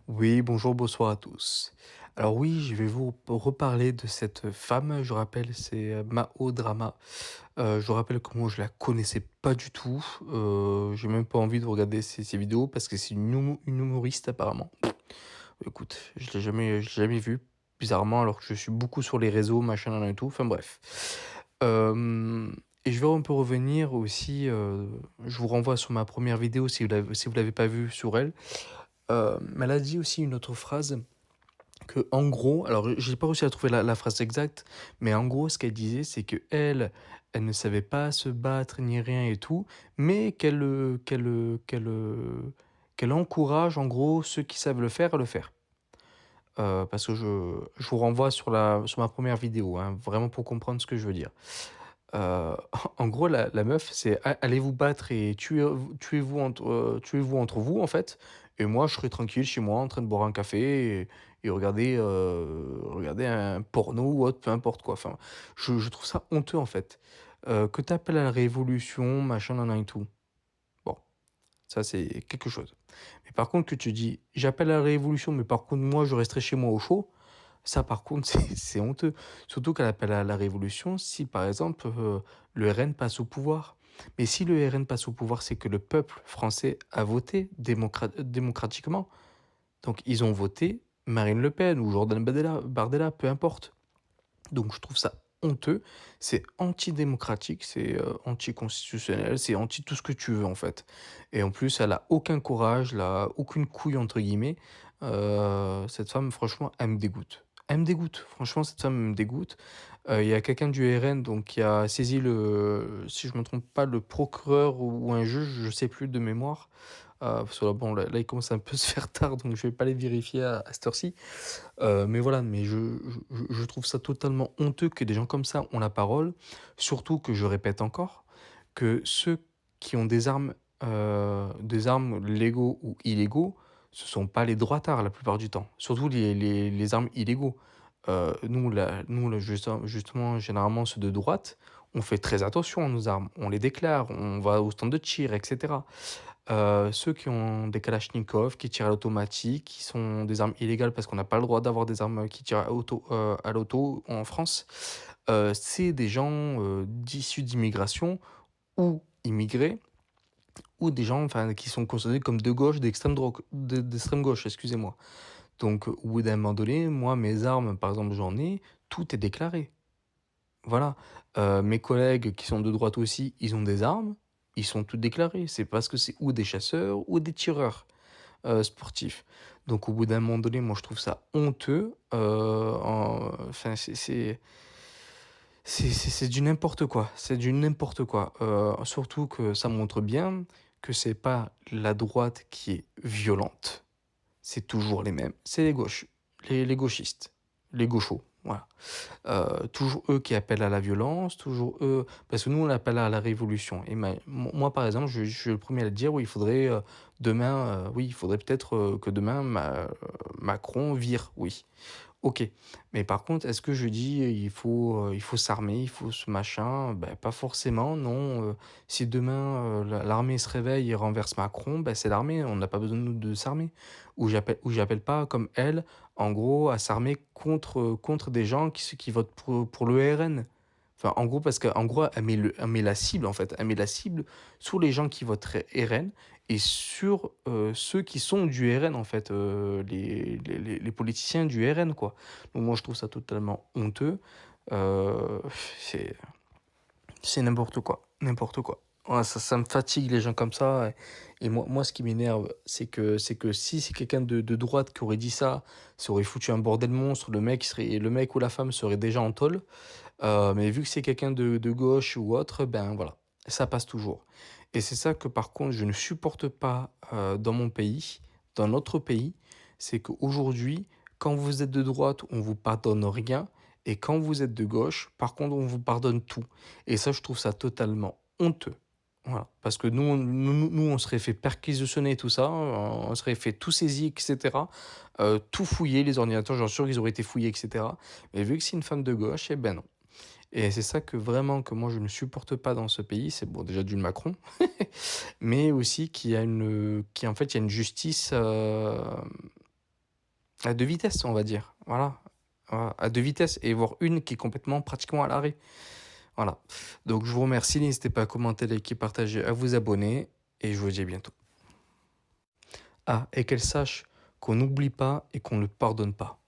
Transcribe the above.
Oui, bonjour, bonsoir à tous. Alors oui, je vais vous reparler de cette femme, je rappelle, c'est Mao Drama. Je rappelle que moi je la connaissais pas du tout. J'ai même pas envie de regarder ses vidéos parce que c'est une humoriste apparemment. Écoute, je l'ai jamais vue, bizarrement, alors que je suis beaucoup sur les réseaux, machin, nan, nan et tout. Enfin bref. Euh, et je vais un peu revenir aussi. Je vous renvoie sur ma première vidéo si vous l'avez pas vue sur elle. Mais elle a dit aussi une autre phrase que, en gros, alors j'ai pas réussi à trouver la phrase exacte, mais en gros, ce qu'elle disait, c'est que elle ne savait pas se battre ni rien et tout, mais qu'elle encourage, en gros, ceux qui savent le faire à le faire. Parce que je vous renvoie sur ma première vidéo, hein, vraiment pour comprendre ce que je veux dire. Euh, En gros, la meuf, c'est allez vous battre et tuez-vous entre vous, en fait. Et moi, je serai tranquille chez moi en train de boire un café et regarder un porno ou autre, peu importe quoi. Enfin, je trouve ça honteux, en fait. Que t'appelles à la révolution, machin, nan, nan et tout. Bon, ça, c'est quelque chose. Mais par contre, que tu dis, j'appelle à la révolution, mais par contre, moi, je resterai chez moi au chaud. Ça, par contre, c'est honteux. Surtout qu'elle appelle à la révolution si, par exemple, le RN passe au pouvoir. Mais si le RN passe au pouvoir, c'est que le peuple français a voté démocratiquement. Donc, ils ont voté Marine Le Pen ou Jordan Bardella, peu importe. Donc, je trouve ça honteux. C'est antidémocratique, c'est anticonstitutionnel, c'est anti tout ce que tu veux, en fait. Et en plus, elle a aucun courage, elle a aucune couille, entre guillemets. Cette femme, franchement, elle me dégoûte. Elle me dégoûte. Franchement, cette femme me dégoûte. Il y a quelqu'un du RN donc, qui a saisi si je me trompe pas, le procureur ou un juge, je sais plus de mémoire. Parce que là, bon, là, il commence à un peu se faire tard, donc je vais pas les vérifier à cette heure-ci. Mais voilà, mais je trouve ça totalement honteux que des gens comme ça ont la parole. Surtout que je répète encore, que ceux qui ont des armes légaux ou illégaux, ce sont pas les droitards la plupart du temps. Surtout les armes illégaux. Justement, généralement, ceux de droite, on fait très attention à nos armes. On les déclare, on va au stand de tir, etc. Ceux qui ont des Kalachnikov, qui tirent à l'automatique, qui sont des armes illégales parce qu'on n'a pas le droit d'avoir des armes qui tirent à l'auto en France, c'est des gens issus d'immigration ou immigrés, ou des gens enfin, qui sont considérés comme de gauche, d'extrême gauche, excusez-moi. Donc, au bout d'un moment donné, moi, mes armes, par exemple, j'en ai, tout est déclaré. Voilà. Mes collègues qui sont de droite aussi, ils ont des armes, ils sont tous déclarés. C'est parce que c'est ou des chasseurs ou des tireurs sportifs. Donc au bout d'un moment donné, moi je trouve ça honteux. Enfin, c'est du n'importe quoi. C'est du n'importe quoi. Surtout que ça montre bien que c'est pas la droite qui est violente. C'est toujours les mêmes. C'est les gauches, les gauchistes, les gauchos. Voilà. Toujours eux qui appellent à la violence, toujours eux, parce que nous on appelle à la révolution. Et moi par exemple, je suis le premier à le dire, oui, il faudrait oui, il faudrait peut-être que demain Macron vire, oui. Ok, mais par contre, est-ce que je dis il faut s'armer, il faut ce machin? Ben, pas forcément, non. Si demain l'armée se réveille et renverse Macron, ben, c'est l'armée, on n'a pas besoin de s'armer. Ou j'appelle pas comme elle, en gros, à s'armer contre des gens qui votent pour le RN. Enfin, en gros, parce qu'en gros, elle met la cible, en fait. Elle met la cible sur les gens qui voteraient RN et sur ceux qui sont du RN, en fait, les politiciens du RN, quoi. Donc moi, je trouve ça totalement honteux. Euh, c'est, c'est n'importe quoi, n'importe quoi. Ouais, ça me fatigue les gens comme ça. Et moi, ce qui m'énerve, c'est que si c'est quelqu'un de droite qui aurait dit ça, ça aurait foutu un bordel monstre. Le mec ou la femme serait déjà en tôle. Mais vu que c'est quelqu'un de gauche ou autre, ben voilà, ça passe toujours. Et c'est ça que par contre je ne supporte pas dans mon pays, dans notre pays, c'est qu'aujourd'hui, quand vous êtes de droite, on vous pardonne rien, et quand vous êtes de gauche, par contre, on vous pardonne tout. Et ça, je trouve ça totalement honteux. Voilà. Parce que nous, on serait fait perquisitionner tout ça, on serait fait tout saisir, etc. Tout fouiller, les ordinateurs, j'en suis sûr qu'ils auraient été fouillés, etc. Mais vu que c'est une femme de gauche, eh ben non. Et c'est ça que vraiment que moi je ne supporte pas dans ce pays, c'est bon déjà d'une Macron, mais aussi qu'il y a une, qui en fait il y a une justice, À 2 vitesses, on va dire. Voilà. Voilà, à 2 vitesses et voire une qui est complètement pratiquement à l'arrêt. Voilà. Donc je vous remercie, n'hésitez pas à commenter, liker, partager, à vous abonner et je vous dis à bientôt. Ah, et qu'elle sache qu'on n'oublie pas et qu'on ne pardonne pas.